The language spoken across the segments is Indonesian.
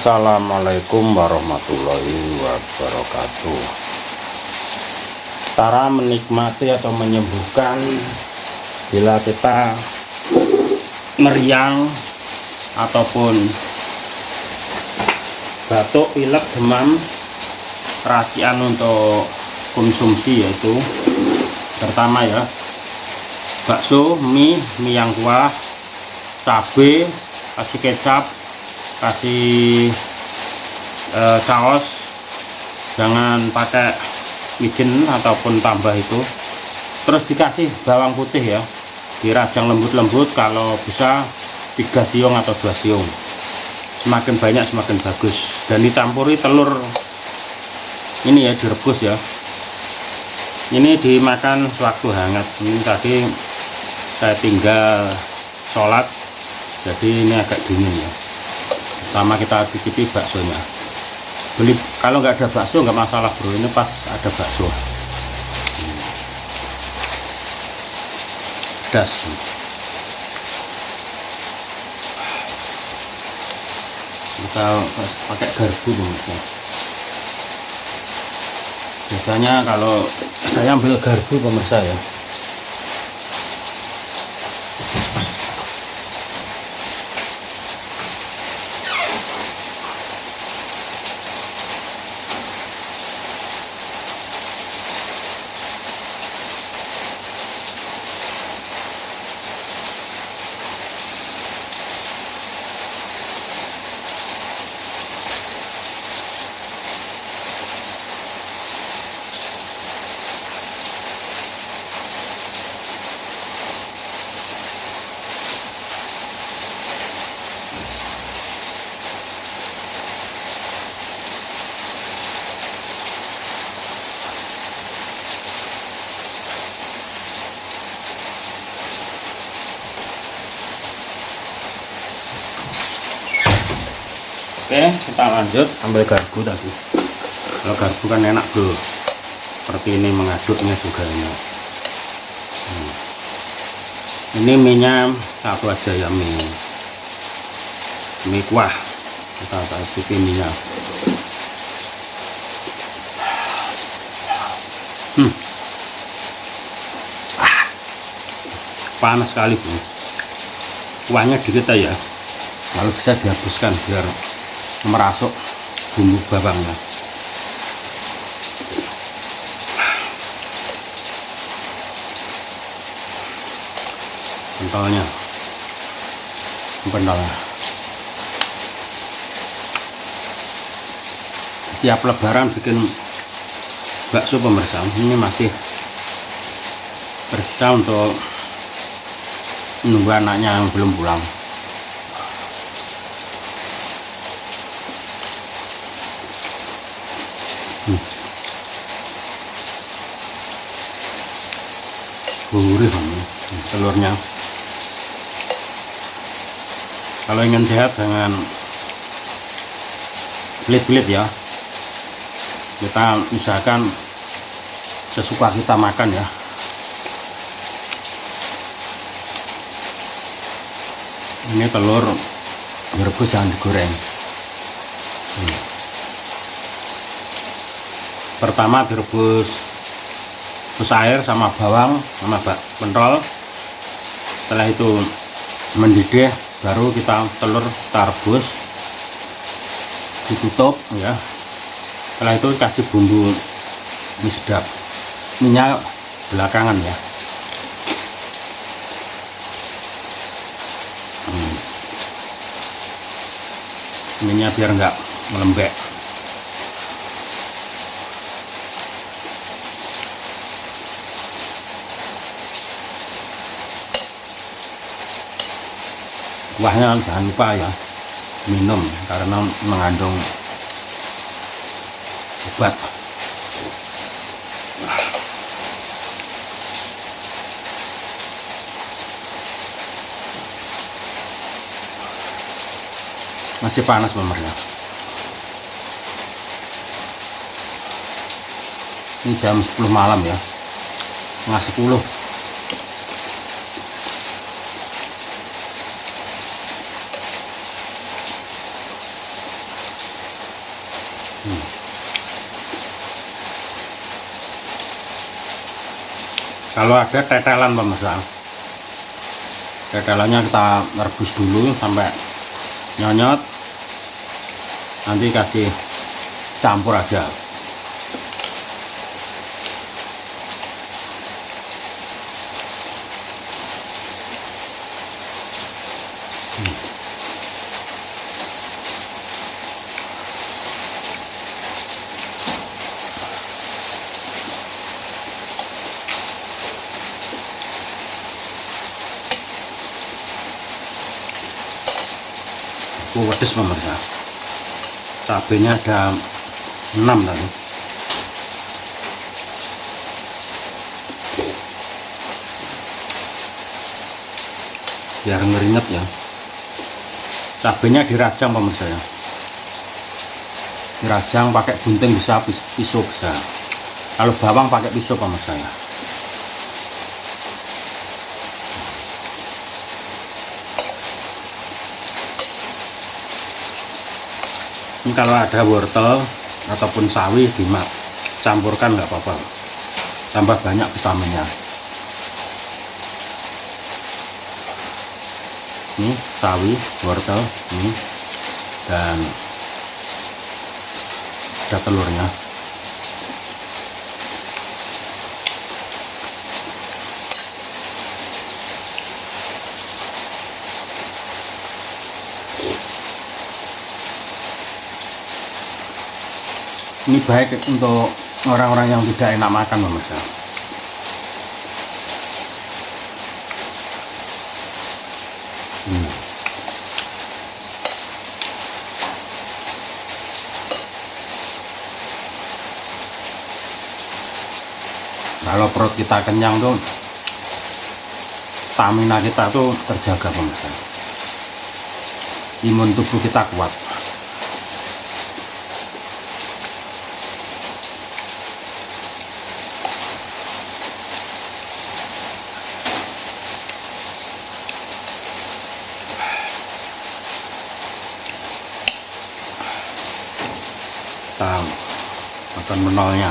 Assalamualaikum warahmatullahi wabarakatuh. Cara menikmati atau menyembuhkan bila kita meriang ataupun batuk, pilek, demam, racikan untuk konsumsi yaitu pertama ya, bakso, mie yang kuah, cabai, kasih kecap, kasih caos, jangan pakai micin ataupun tambah itu, terus dikasih bawang putih ya, dirajang lembut-lembut, kalau bisa 3 siung atau 2 siung, semakin banyak semakin bagus, dan dicampuri telur ini ya, direbus ya. Ini dimakan sewaktu hangat. Ini tadi saya tinggal sholat, jadi ini agak dingin ya. Pertama kita cicipi baksonya. Beli, kalau nggak ada bakso nggak masalah bro, ini pas ada bakso. Das. Kita pakai garpu pemirsa. Biasanya kalau saya ambil garpu pemirsa ya. Oke, kita lanjut ambil garpu tadi. Kalau garpu kan enak bro, seperti ini mengaduknya juga enak. Ini minyak satu aja ya, mie kuah. Kita cicipi minyak. Panas sekali bro. Kuahnya dikit aja, lalu bisa dihabiskan biar merasuk bumbu bawangnya. Pentolnya, tiap lebaran bikin bakso pemirsa. Ini masih tersisa untuk menunggu anaknya yang belum pulang. Gurih telurnya. Kalau ingin sehat jangan pelit-pelit ya. Kita usahakan sesuka kita makan ya. Ini telur direbus, jangan digoreng. Pertama direbus air sama bawang sama pentol. Setelah itu mendidih, baru kita rebus, ditutup ya. Setelah itu kasih bumbu mie sedap, minyak belakangan ya. Minyak biar enggak melembek. Kuahnya jangan lupa ya minum, karena mengandung obat. Masih panas pemirsa. Ini jam 10 malam ya, setengah 10. Kalau ada tetelan pemirsa, tetelannya kita rebus dulu sampai nyonyot, nanti kasih campur aja. Pedes pemirsa, cabenya ada 6 tadi. Biar ngeringet ya, cabenya dirajang pemirsa ya, dirajang pakai gunting bisa, pisau bisa. Kalau bawang pakai pisau pemirsa ya. Ini kalau ada wortel ataupun sawi dicampurkan nggak apa-apa, tambah banyak vitaminnya. Ini sawi, wortel, ini, dan ada telurnya. Ini baik untuk orang-orang yang tidak enak makan pemirsa. Kalau perut kita kenyang tuh, stamina kita tuh terjaga pemirsa. Imun tubuh kita kuat. Kita makan menolnya.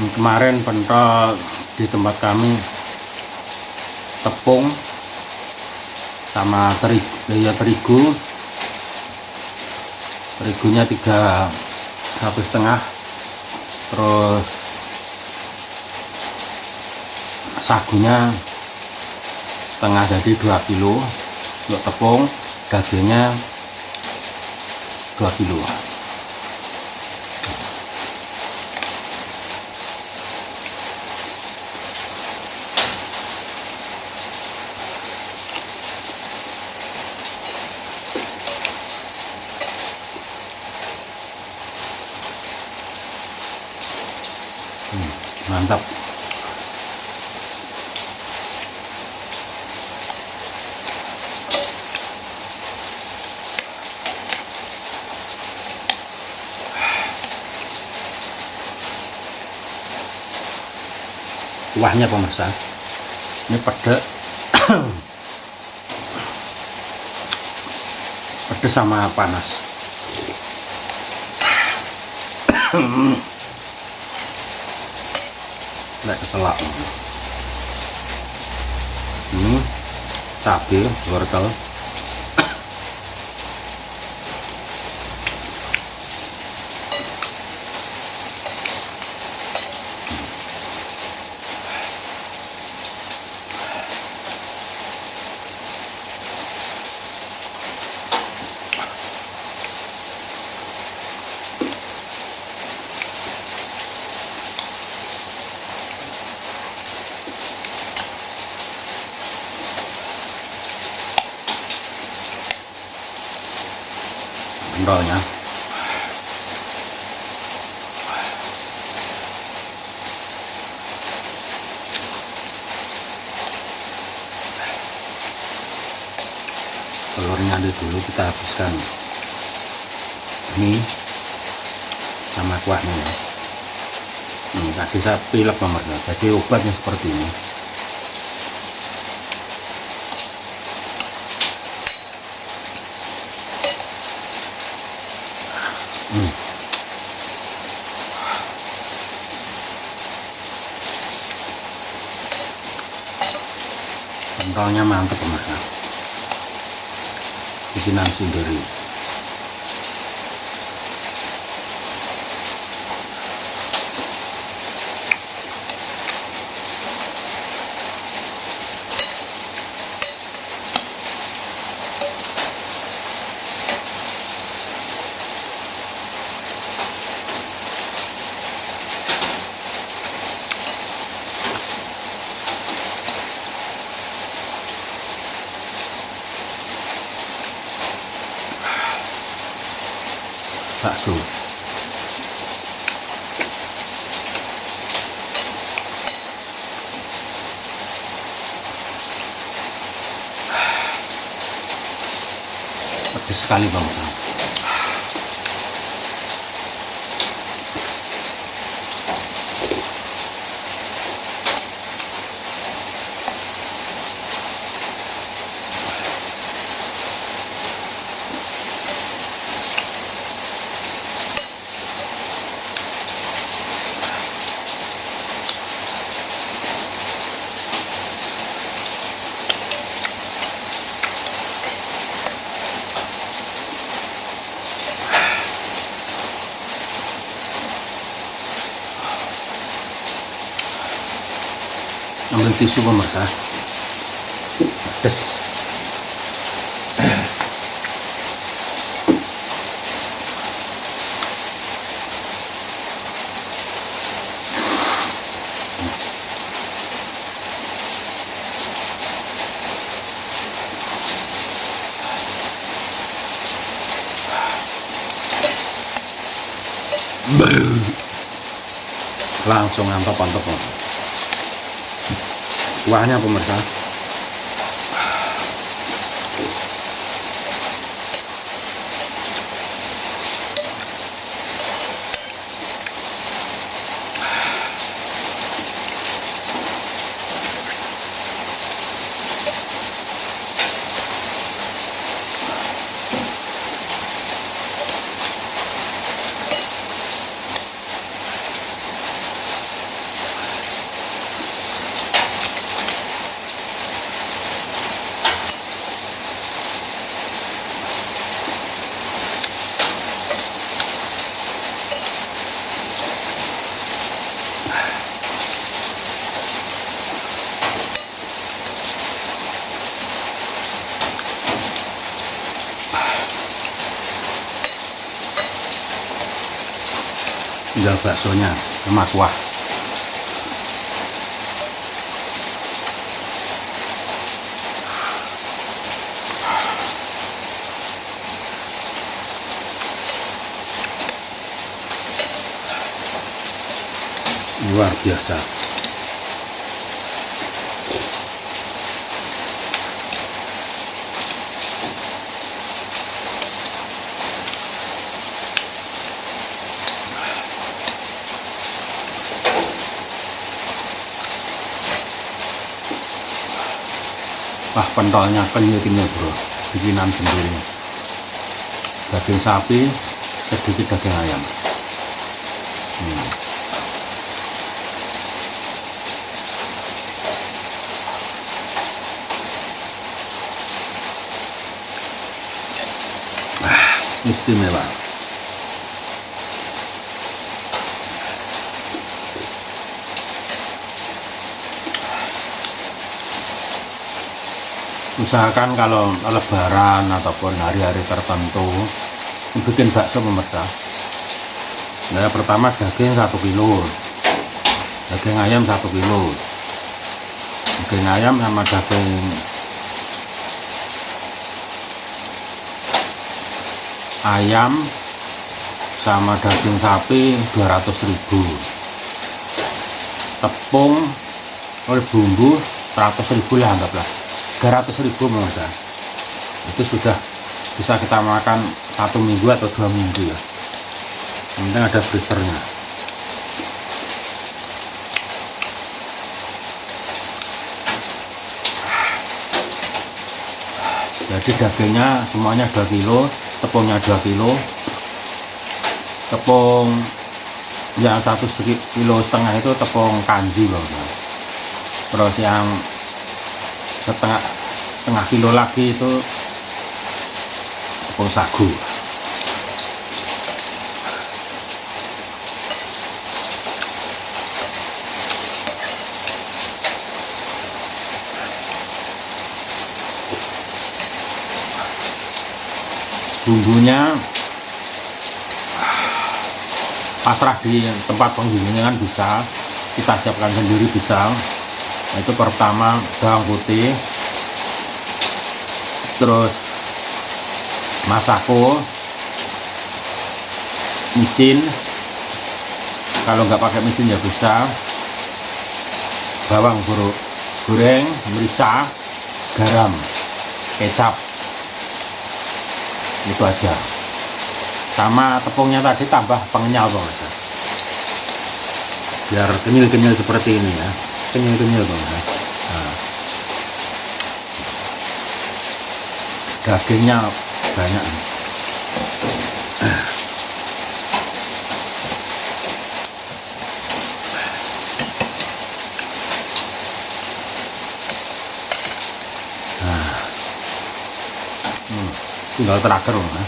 Kemarin pentol di tempat kami tepung sama terigu, terigunya 1,5, terus sagunya setengah, jadi 2 kilo untuk tepung, dagingnya 2 kilo. Mantap. Kuahnya pemirsa, ini pedes pedes sama panas. Nggak keselak. Ini cabai, wortel, pentolnya. Telurnya dulu kita habiskan. Ini sama kuahnya ya. Tadi saya pilek pemirsa, jadi obatnya seperti ini. Pentolnya mantep pemirsa, bikinan sendiri. Bakso pedes sekali bangsa. Ambil tisu pemirsa, pedes. Langsung antop-antop kuahnya pemirsa. Tinggal baksonya sama kuah. Luar biasa. Wah, pentolnya kenyal-kenyal bro, bikinan sendiri. Daging sapi, sedikit daging ayam. Istimewa. Usahakan kalau lebaran ataupun hari-hari tertentu bikin bakso pemirsa. Nah, pertama daging 1 kilo, daging ayam 1 kilo, daging ayam sama daging ayam sama daging sapi 200.000, tepung oleh bumbu 100.000 lah, anggaplah 300.000 pemirsa. Itu sudah bisa kita makan 1 minggu atau 2 minggu ya. Yang penting ada freezernya. Jadi dagingnya semuanya 2 kilo, tepungnya 2 kilo, tepung yang 1,5 kilo itu tepung kanji loh. Terus yang setengah kilo lagi itu tepung sagu. Bumbunya pasrah di tempat penggilingan bisa, kita siapkan sendiri bisa. Itu pertama bawang putih, terus masako, micin, kalau nggak pakai micin ya bisa, bawang goreng, merica, garam, kecap, itu aja. Sama tepungnya tadi tambah pengenyal bangsa, biar kenyal-kenyal seperti ini ya, kenyal-kenyal bangsa. Nah, dagingnya banyak. Nah, tinggal terakhir ya.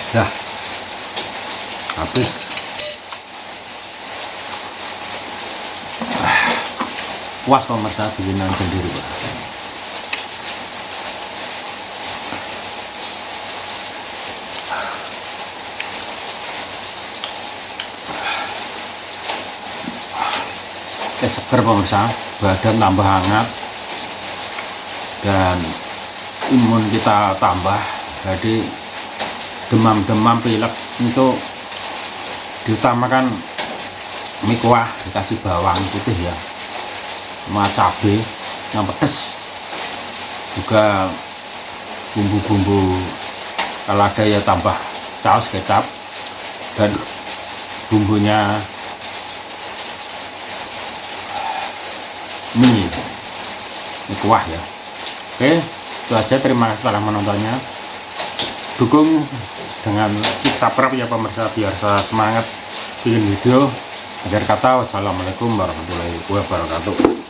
Dah habis. Puas pemirsa bikinan sendiri Pak. Seger pemirsa, badan tambah hangat dan imun kita tambah, jadi demam-demam pilek itu diutamakan mie kuah dikasih bawang putih ya, sama cabai yang pedas, juga bumbu-bumbu kalau ada ya tambah saus kecap, dan bumbunya mie kuah ya. Oke, itu aja, terima kasih telah menontonnya. Dukung dengan klik subscribe ya pemirsa, biar saya semangat bikin video. Akhir kata, wassalamualaikum warahmatullahi wabarakatuh.